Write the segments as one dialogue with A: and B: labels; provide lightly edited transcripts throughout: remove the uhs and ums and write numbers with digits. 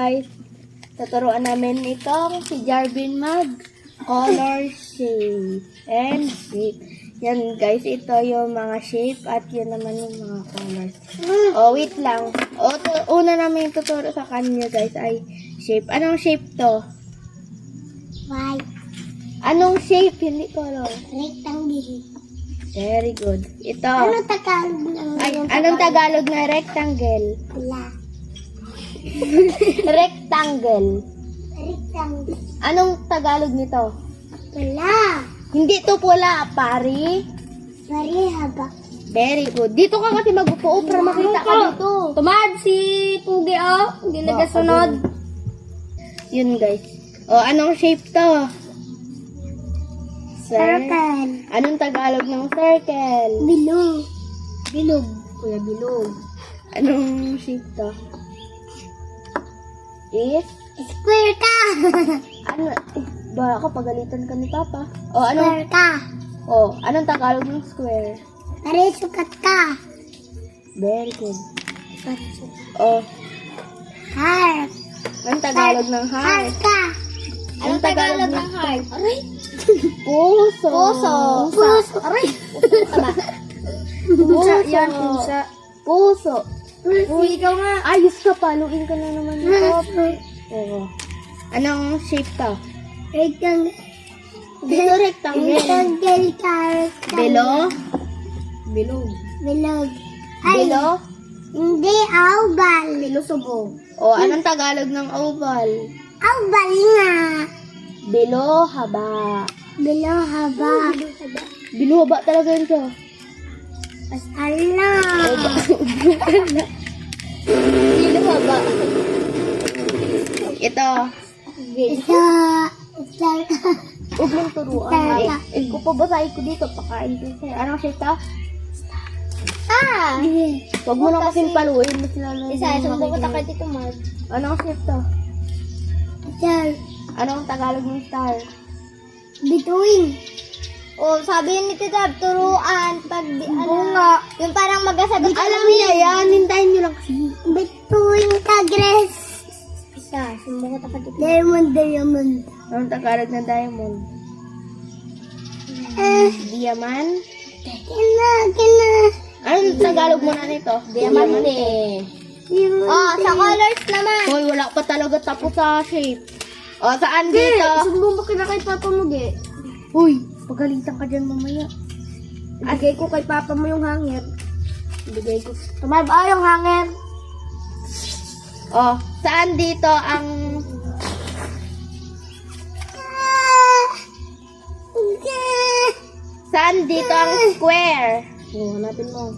A: guys. Tuturuan namin itong si Jarvin mag color shape and shape. Yan guys, ito yung mga shape at yun naman yung mga colors. Oh, wait lang. Una namin tuturo sa kanya guys ay shape. Anong shape to?
B: White.
A: Anong shape? Hindi color.
B: Rectangle.
A: Very good. Ito.
B: Ano Tagalog ng
A: Anong Tagalog na rectangle?
B: pula?
A: Rectangle.
B: Rectangle.
A: Anong Tagalog nito?
B: Pula.
A: Hindi to pula, pari.
B: Pari haba.
A: Very good. Dito ka kasi mag-upo para makita ka dito.
B: Tumad si Pugi Hindi nagasunod.
A: Yun guys. O, anong shape to?
B: Circle.
A: Anong Tagalog ng circle?
B: Bilog.
A: Bilog. Kuya, bilog. Anong shape to? Is?
B: Square ka.
A: Ano? Ba ako pagalitan ka ni Papa? O, anong?
B: Square ka.
A: O, anong Tagalog ng square?
B: Pare sukat ka.
A: Very good. O,
B: Heart.
A: anong Tagalog ng
B: Heart
A: heart?
B: ka.
A: Anong Tagalog ng
B: heart? Aray.
A: Puso.
B: Puso. Aray.
A: Puso.
B: Yan, pusa.
A: Puso.
B: Uy, ikaw nga.
A: Ayos ka, paluin ka na naman ni Papa. Oo. Anong shape to?
B: Rectangle.
A: Dito rectangle.
B: Rectangle ka.
A: Bilo? Bilog.
B: Bilog. Ay,
A: Bilo?
B: hindi oval.
A: Bilusubo. O, anong Tagalog ng oval?
B: Oval nga.
A: Bilo, haba.
B: Bilo haba.
A: Bilo, haba talaga yun siya.
B: Ala.
A: Bilo, haba. Ito.
B: Isa. Star ka.
A: Huwag mong turuan. Kung pabasahin ko dito, pakain ko sa'yo. Anong shape to?
B: Ah.
A: Huwag mo na kasing paluin. Mas lalo.
B: Isa, sumbong ko takay dito, Mark.
A: Anong shape to?
B: Star.
A: Anong Tagalog ng star?
B: Between. Oh, sabi ni Tita, turuan. Pag, bunga. Yung parang magkasabi.
A: Alam niya yan. Hintayin niyo lang kasi.
B: Between ka, Grace. Isa, sumbong ko takay dito. Diamond.
A: Anong Tagalog ng diamond? Diamond?
B: Kina.
A: Anong Tagalog muna nito? Diamante.
B: Oh, sa colors naman.
A: Hoy, wala pa talaga tapos sa shape. O, saan dito?
B: Sumbong mo kina kay Papa mo, Ge.
A: Hoy, pagalitan ka dyan mamaya.
B: Ibigay ko kay Papa mo yung hanger. Ibigay ko. Tumaba yung hanger.
A: O, saan dito ang... Saan dito ang square?
B: Oh, hanapin mo.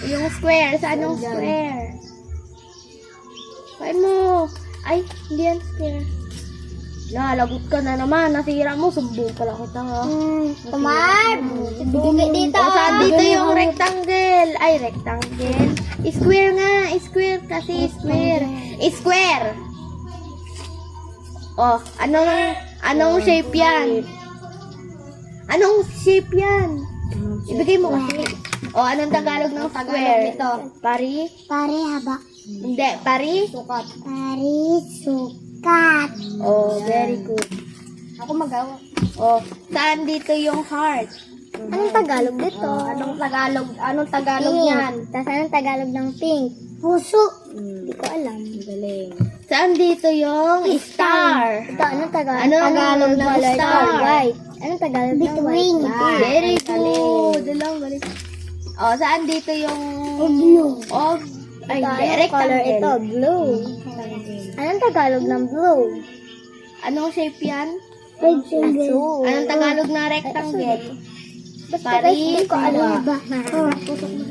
A: Yung square, saan yung square? Kain mo. Ay, hindi yan square. Lagot ka na naman. Nasira mo. Sumbong pala kita ha.
B: Tumar. Bugay dito.
A: O, saan dito yung rectangle? Ay, rectangle. Square nga. Square kasi square. Square. O, anong shape yan? Anong shape yan? Ibigay mo kasi. O, anong Tagalog ng square?
B: nito?
A: Pari?
B: Pare haba.
A: Hindi, pari?
B: Sukat. Pare sukat.
A: Oh, very good.
B: Ako magawa.
A: Oh, saan dito yung heart?
B: Anong Tagalog dito? Anong Tagalog yan? Tapos anong Tagalog ng pink? Puso. Hindi ko alam.
A: Galing. Saan dito yung star?
B: Ito, anong Tagalog?
A: Anong
B: Tagalog ng
A: color
B: star?
A: ito?
B: White. Anong Tagalog ng white?
A: Very good. Dalawang galing. Oh, saan dito yung...
B: Blue.
A: Oh, ay,
B: Ito,
A: hindi.
B: anong color
A: Rectangle.
B: ito? Blue. Anong Tagalog ng blue?
A: Anong shape yan?
B: Rectangle.
A: Anong Tagalog na rectangle?
B: Pari. Hindi ko alam ba?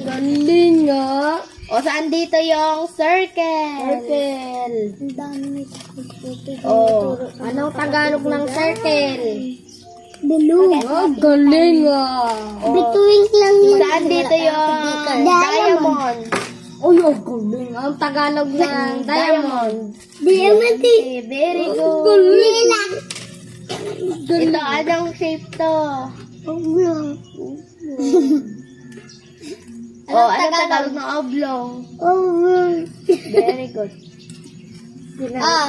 A: Galing nga. O, saan dito yung circle?
B: Circle. Ang dami nito.
A: Oh,
B: Anong Tagalog ng circle? Blue.
A: oh, galing ah.
B: Between lang yun.
A: Saan dito yung diamond?
B: Uy, ang galing. Ang Tagalog ng diamond.
A: Diamond eh. Very good.
B: Galing.
A: Ito, anong shape to?
B: Oblong.
A: Oh, anong Tagalog ng oblong?
B: Oblong.
A: Very good.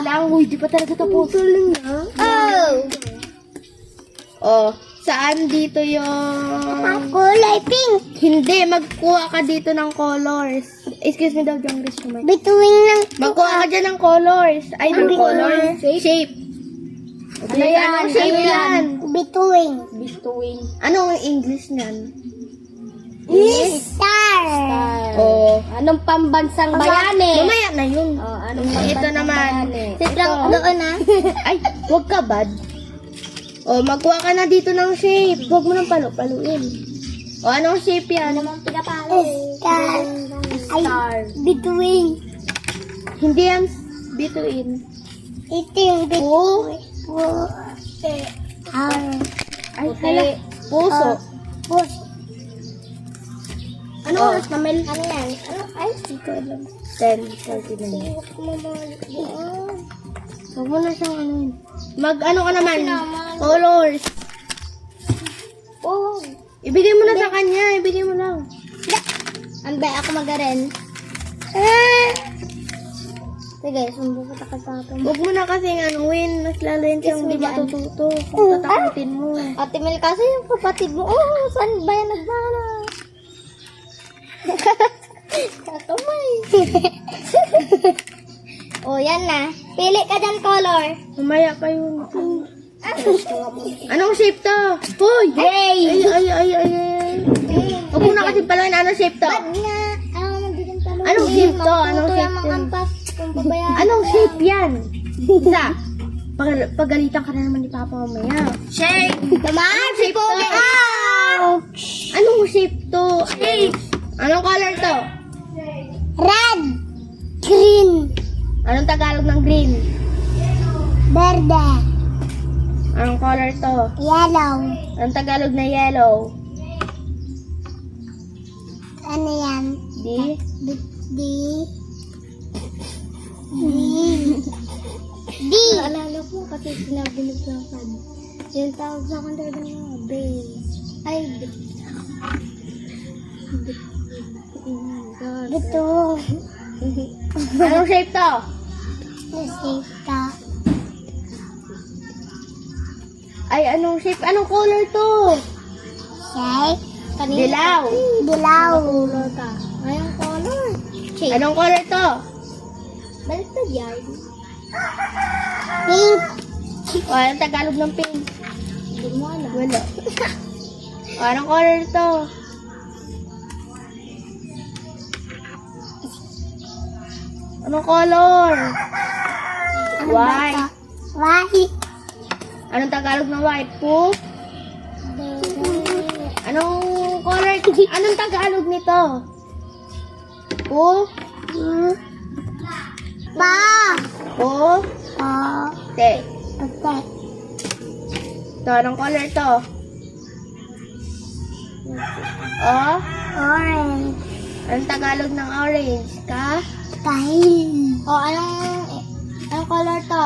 A: Lang, uy, di pa talaga tapos. Oh, saan dito yung...
B: Kulay pink.
A: Hindi, magkuha ka dito ng colors. Excuse me daw, John Chris.
B: Bituin lang.
A: Magkuha ka dyan ng colors. Ay, ng
B: Anong
A: colors. Shape.
B: Ano yan?
A: Anong shape yan?
B: Bituin.
A: Anong English niyan?
B: Star.
A: Oh.
B: Anong pambansang bayani?
A: Mamaya na yun.
B: Anong
A: Ito naman.
B: Sit lang doon ha.
A: Ay, wag ka bad. Oh, magkuha ka na dito ng shape. Huwag mo nang paluin. Oh, anong shape yan?
B: Anong pinapalo? Star. Star. Bituin.
A: Hindi yan bituin.
B: Ito yung bituin.
A: Ay, hala. Puso.
B: Puso. Ano
A: Oh.
B: oras na Mel? Ano yan? Ano? Ay, hindi ko alam.
A: 10:39. Huwag mo na siyang ano yun. Mag-ano ka naman? Colors.
B: Oh.
A: Ibigay mo na sa kanya. Ibigay mo lang.
B: Ambay, ako mag-aren. Sige, sumbo ko ta sa atin.
A: Huwag mo na kasi anuin. Mas lalo yun siyang di matututo. Kung tatakutin mo.
B: Ate Mel, kasi yung kapatid mo, saan ba yan nagmana? Kakamay. Yan na. Pili ka dyan color.
A: Mamaya pa yun. Anong shape to? Hoy!
B: Gray.
A: Ay. Huwag mo na kasi paluin. Anong shape to?
B: Bad nga. Magiging talo.
A: Anong shape to? Anong shape
B: yung
A: to?
B: mga ampas. Kung pabayaan.
A: Anong shape yan? Isa. Pagalitan ka na naman ni Papa mamaya. Shape!
B: Naman, si
A: shape to?
B: Pogi.
A: Anong shape to? Anong color to?
B: Red. Green.
A: Anong Tagalog ng green?
B: Verde.
A: Anong color to?
B: Yellow.
A: Anong Tagalog na yellow?
B: Ano yan?
A: D?
B: D. D. Naalala ko kasi sinabi ni Papa. Yung tawag sa akin talaga ng B. Ay, B. Ito.
A: Anong shape to?
B: Sita.
A: Ay, anong shape? Anong color to?
B: Shape.
A: Dilaw.
B: Dilaw. Color ka. Ngayong color. Shape.
A: Anong color to?
B: Baliktad yan. Pink.
A: O, anong Tagalog ng pink?
B: Hindi mo alam.
A: Wala. O, anong color to? Anong color? White.
B: White.
A: Anong Tagalog ng white? Po? Anong color? Anong Tagalog nito? Po?
B: Pa.
A: Po?
B: Pa.
A: Te.
B: Pate.
A: Ito, anong color to? O?
B: Orange.
A: Anong Tagalog ng orange? Ka?
B: Kain. Anong color to?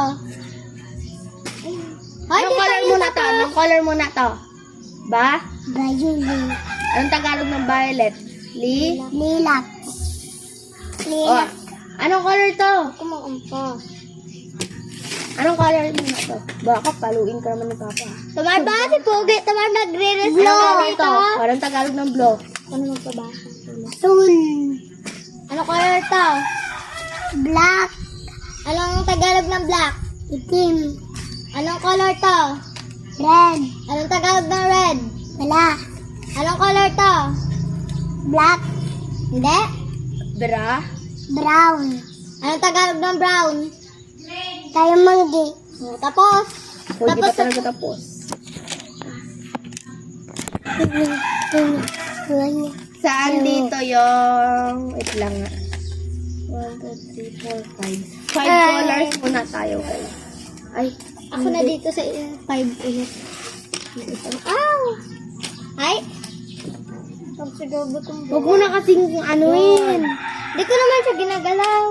A: Anong color muna to? Anong color muna to? Ba?
B: Violet.
A: Anong Tagalog ng violet? Li?
B: Lilac.
A: O, anong color to?
B: Kumakampa.
A: Anong color muna to? Baka paluin ka naman ni Papa.
B: Tamar ba si Pogi? Tamar nagre-reslo
A: Anong
B: dito.
A: to? Anong Tagalog ng blue?
B: Ano magpabasa? Soon. Anong color to? Black. Anong Tagalog ng black? Itim. Anong color to? Red. Anong Tagalog ng red? Wala. Anong color to? Black. Hindi.
A: Bra?
B: Brown. Anong Tagalog ng brown? Tayo manggi. Tapos.
A: O, di pa talaga tapos. Saan dito yung... Wait lang nga. 1, 2, 3, 4, 5. 5 colors muna tayo, guys. Ay,
B: Ako na dito sa 5 ulit. Ow! Ay! Pag siguro itong
A: huwag mo na kasing anuin.
B: Di ko naman siya ginagalaw.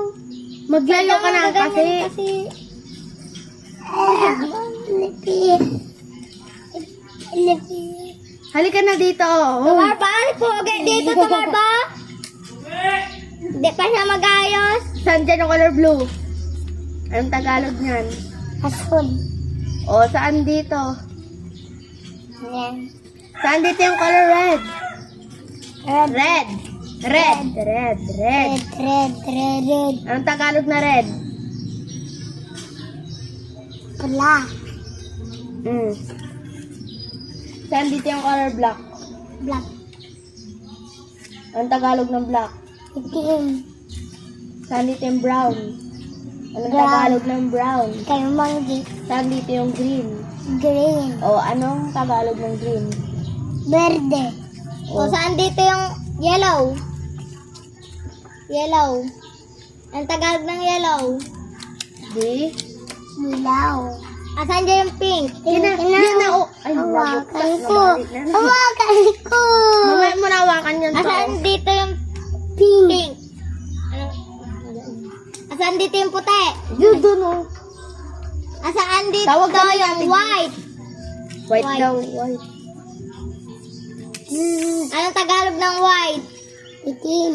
A: Maglayo ka na kasi. Halika na dito. Oh.
B: Tamar ba? Ano po? Okay, dito, Tamar ba? Hindi pa siya mag-ayos.
A: Saan dyan yung color blue? Anong Tagalog niyan?
B: Asul.
A: O, saan dito?
B: Yan.
A: Saan dito yung color red?
B: Red.
A: Red. Red. Red. Red.
B: Red.
A: Anong Tagalog na red?
B: Pula.
A: Saan dito yung color black?
B: Black.
A: Anong Tagalog ng black?
B: Itim.
A: Saan dito yung brown? Anong
B: Brown.
A: Tagalog ng brown?
B: Kalmanggi.
A: Saan dito yung green?
B: Green.
A: O, anong Tagalog ng green?
B: Verde.
A: O,
B: saan dito yung yellow? Yellow. Ang Tagalog ng yellow?
A: di?
B: Dilaw. Asan dyan yung pink?
A: Yan na, o. Ay,
B: Hawakan
A: nabuktas,
B: ko.
A: nabalik na.
B: Hawakan ko.
A: Mamaya mo nawakan yan to.
B: Asan dito yung pink? Asan dito yung puti?
A: Yun dun, o.
B: Asan dito
A: Tawag ka na
B: yung
A: natin.
B: white?
A: White
B: White.
A: daw, white.
B: Anong Tagalog ng white? Itim.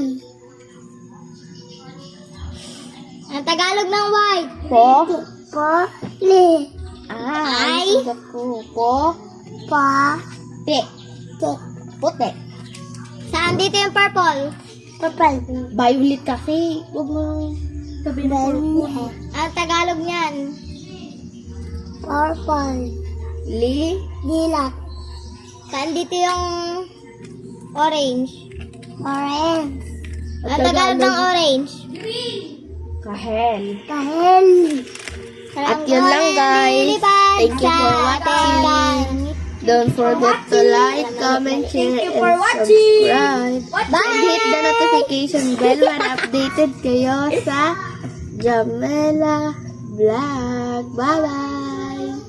B: Anong Tagalog ng white?
A: Po?
B: Li.
A: Ay.
B: Ay.
A: Sagot ko. Po?
B: Pa.
A: Te.
B: Te.
A: Puti.
B: Saan dito yung purple? Purple.
A: Violet kasi. Huwag mo sabihin na purple.
B: Anong Tagalog niyan? Purple.
A: Li?
B: Dilat. Saan dito yung orange? Orange. Anong Tagalog ng orange?
A: Kahel.
B: Kahel.
A: At yun lang, guys. Thank you for watching. Don't forget to like, comment, share, and subscribe. And hit the notification bell para updated kayo sa Jamela Vlog. Bye-bye!